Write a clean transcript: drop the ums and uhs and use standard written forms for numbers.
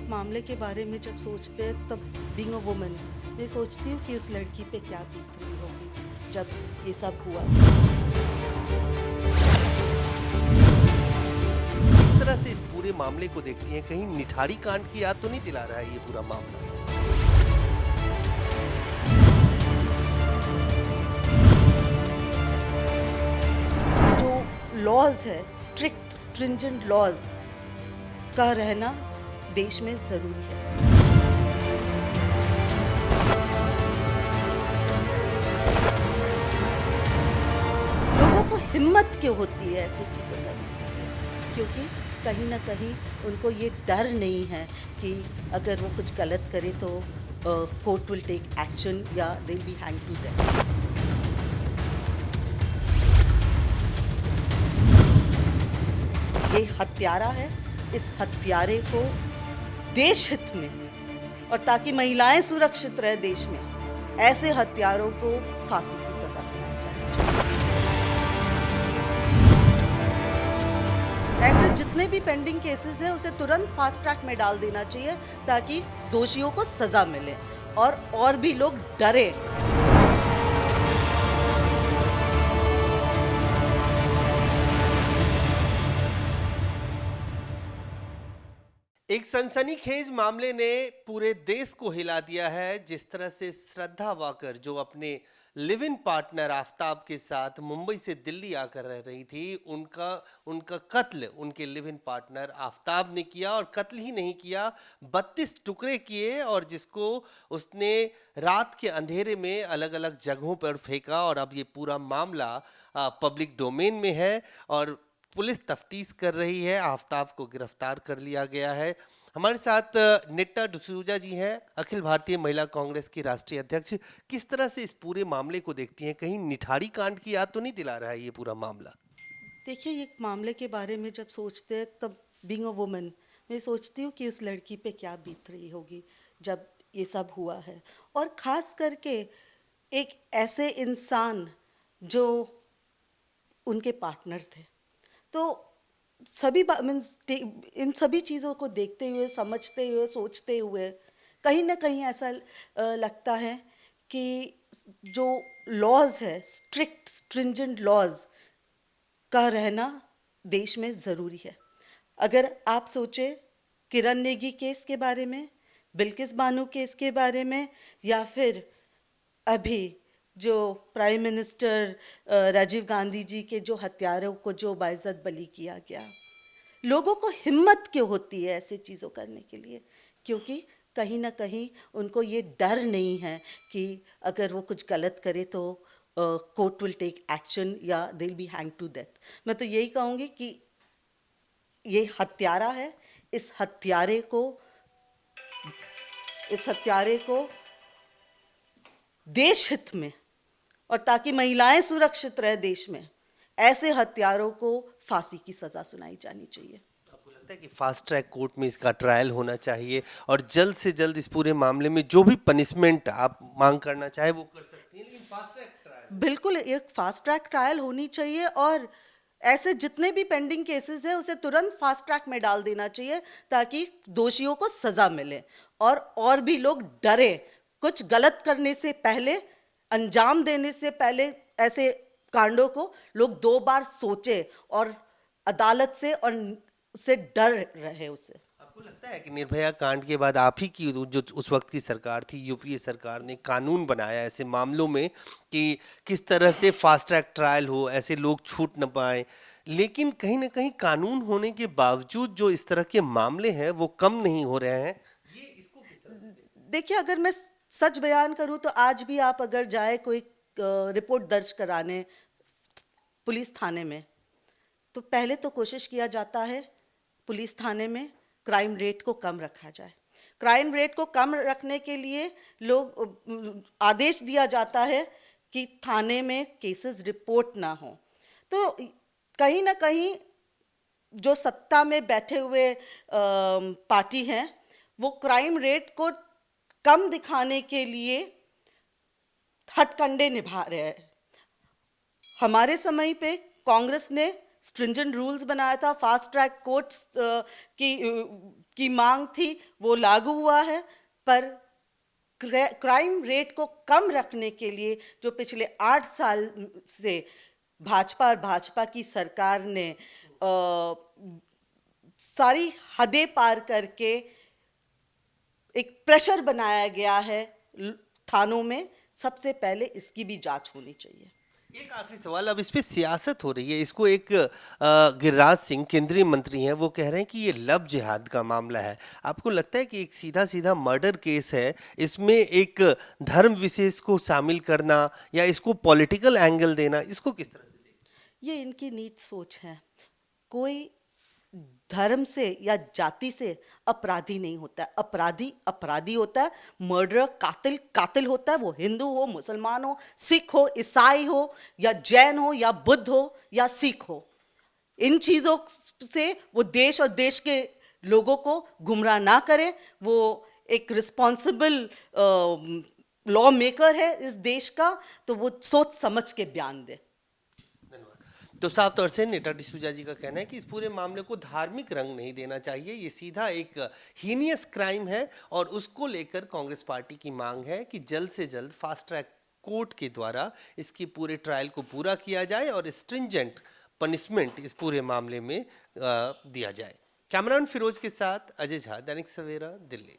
मामले के बारे में जब सोचते हैं तब बीइंग अ वुमन मैं सोचती हूँ कि उस लड़की पे क्या बीत रही होगी जब ये सब हुआ। किस तरह से इस पूरे मामले को देखती हैं? कहीं निठारी कांड की याद तो नहीं दिला रहा है ये पूरा मामला? जो लॉज है, स्ट्रिक्ट स्ट्रिंजेंट लॉज का रहना देश में ज़रूरी है। लोगों को हिम्मत क्यों होती है ऐसी चीज़ें करने की? क्योंकि कहीं ना कहीं उनको ये डर नहीं है कि अगर वो कुछ गलत करे तो कोर्ट विल टेक एक्शन या they will be hang to them. ये हत्यारा है, इस हत्यारे को देश हित में और ताकि महिलाएं सुरक्षित रहे देश में, ऐसे हत्यारों को फांसी की सजा सुनाई जानी चाहिए। ऐसे जितने भी पेंडिंग केसेस हैं उसे तुरंत फास्ट ट्रैक में डाल देना चाहिए ताकि दोषियों को सजा मिले और भी लोग डरे। एक सनसनीखेज मामले ने पूरे देश को हिला दिया है। जिस तरह से श्रद्धा वाकर जो अपने लिव इन पार्टनर आफ्ताब के साथ मुंबई से दिल्ली आकर रह रही थी, उनका कत्ल उनके लिव इन पार्टनर आफ्ताब ने किया और कत्ल ही नहीं किया, 32 टुकड़े किए और जिसको उसने रात के अंधेरे में अलग अलग जगहों पर फेंका। और अब ये पूरा मामला पब्लिक डोमेन में है और पुलिस तफ्तीश कर रही है। आफ्ताब को गिरफ्तार कर लिया गया है। हमारे साथ निट्टा डिसूजा जी हैं, अखिल भारतीय महिला कांग्रेस की राष्ट्रीय अध्यक्ष। किस तरह से इस पूरे मामले को देखती हैं? कहीं निठारी कांड की याद तो नहीं दिला रहा है ये पूरा मामला? देखिए, ये मामले के बारे में जब सोचते हैं तब बीइंग अ वुमन मैं सोचती हूँ कि उस लड़की पे क्या बीत रही होगी जब ये सब हुआ है, और ख़ास करके एक ऐसे इंसान जो उनके पार्टनर थे। तो सभी मीन्स इन सभी चीज़ों को देखते हुए, समझते हुए, सोचते हुए कहीं ना कहीं ऐसा लगता है कि जो लॉज है, स्ट्रिक्ट स्ट्रिंजेंट लॉज का रहना देश में ज़रूरी है। अगर आप सोचे किरण नेगी केस के बारे में, बिल्किस बानो केस के बारे में, या फिर अभी जो प्राइम मिनिस्टर राजीव गांधी जी के जो हत्यारों को जो बाइज्जत बली किया गया, लोगों को हिम्मत क्यों होती है ऐसी चीज़ों करने के लिए? क्योंकि कहीं ना कहीं उनको ये डर नहीं है कि अगर वो कुछ गलत करे तो कोर्ट विल टेक एक्शन या they will be hang to death. मैं तो यही कहूँगी कि ये हत्यारा है, इस हत्यारे को देश हित में और ताकि महिलाएं सुरक्षित रहे देश में, ऐसे हत्यारों को फांसी की सजा सुनाई जानी चाहिए। आपको लगता है कि फास्ट ट्रैक कोर्ट में इसका ट्रायल होना चाहिए और जल्द से जल्द इस पूरे मामले में जो भी पनिशमेंट आप मांग करना चाहे वो कर सकती हैं, लेकिन फास्ट ट्रैक ट्रायल? बिल्कुल, एक फास्ट ट्रैक ट्रायल होनी चाहिए और ऐसे जितने भी पेंडिंग केसेस हैं उसे तुरंत फास्ट ट्रैक में डाल देना चाहिए ताकि दोषियों को सजा मिले और भी लोग डरे। कुछ गलत करने से पहले, अंजाम देने से पहले ऐसे कांडों को लोग 2 बार सोचे और अदालत से और से डर रहे उसे। आपको लगता है कि निर्भया कांड के बाद आप ही की जो उस वक्त की सरकार थी, यूपीए सरकार ने कानून बनाया ऐसे मामलों में कि किस तरह से फास्ट ट्रैक ट्रायल हो, ऐसे लोग छूट न पाए, लेकिन कहीं ना कहीं कानून होने के बावजूद जो इस तरह के मामले हैं वो कम नहीं हो रहे हैं? ये इसको किस तरह से देखते हैं? देखिए, अगर मैं सच बयान करूं तो आज भी आप अगर जाए कोई रिपोर्ट दर्ज कराने पुलिस थाने में, तो पहले तो कोशिश किया जाता है पुलिस थाने में क्राइम रेट को कम रखा जाए। क्राइम रेट को कम रखने के लिए आदेश दिया जाता है कि थाने में केसेस रिपोर्ट ना हो। तो कहीं ना कहीं जो सत्ता में बैठे हुए पार्टी हैं वो क्राइम रेट को कम दिखाने के लिए हथकंडे निभा रहे हैं। हमारे समय पे कांग्रेस ने स्ट्रिंजेंट रूल्स बनाया था, फास्ट ट्रैक कोर्ट्स की की मांग थी वो लागू हुआ है, पर क्राइम रेट को कम रखने के लिए जो पिछले 8 साल से भाजपा की सरकार ने सारी हदें पार करके एक प्रेशर बनाया गया है थानों में, सबसे पहले इसकी भी जांच होनी चाहिए। एक आखिरी सवाल, अब इस पे सियासत हो रही है, इसको एक गिरिराज सिंह केंद्रीय मंत्री हैं, वो कह रहे हैं कि ये लव जिहाद का मामला है। आपको लगता है कि एक सीधा सीधा मर्डर केस है, इसमें एक धर्म विशेष को शामिल करना या इसको पॉलिटिकल एंगल देना, इसको किस तरह से देखते ये इनकी नीच सोच है। कोई धर्म से या जाति से अपराधी नहीं होता है, अपराधी अपराधी होता है, मर्डर कातिल कातिल होता है, वो हिंदू हो, मुसलमान हो, सिख हो, ईसाई हो, या जैन हो, या बुद्ध हो, या सिख हो। इन चीज़ों से वो देश और देश के लोगों को गुमराह ना करे। वो एक रिस्पॉन्सिबल लॉ मेकर है इस देश का, तो वो सोच समझ के बयान दे। तो साफ तौर से नेता डिसूजा जी का कहना है कि इस पूरे मामले को धार्मिक रंग नहीं देना चाहिए, ये सीधा एक हीनियस क्राइम है और उसको लेकर कांग्रेस पार्टी की मांग है कि जल्द से जल्द फास्ट ट्रैक कोर्ट के द्वारा इसकी पूरे ट्रायल को पूरा किया जाए और स्ट्रिंजेंट पनिशमेंट इस पूरे मामले में दिया जाए। कैमरामैन फिरोज के साथ अजय झा, दैनिक सवेरा, दिल्ली।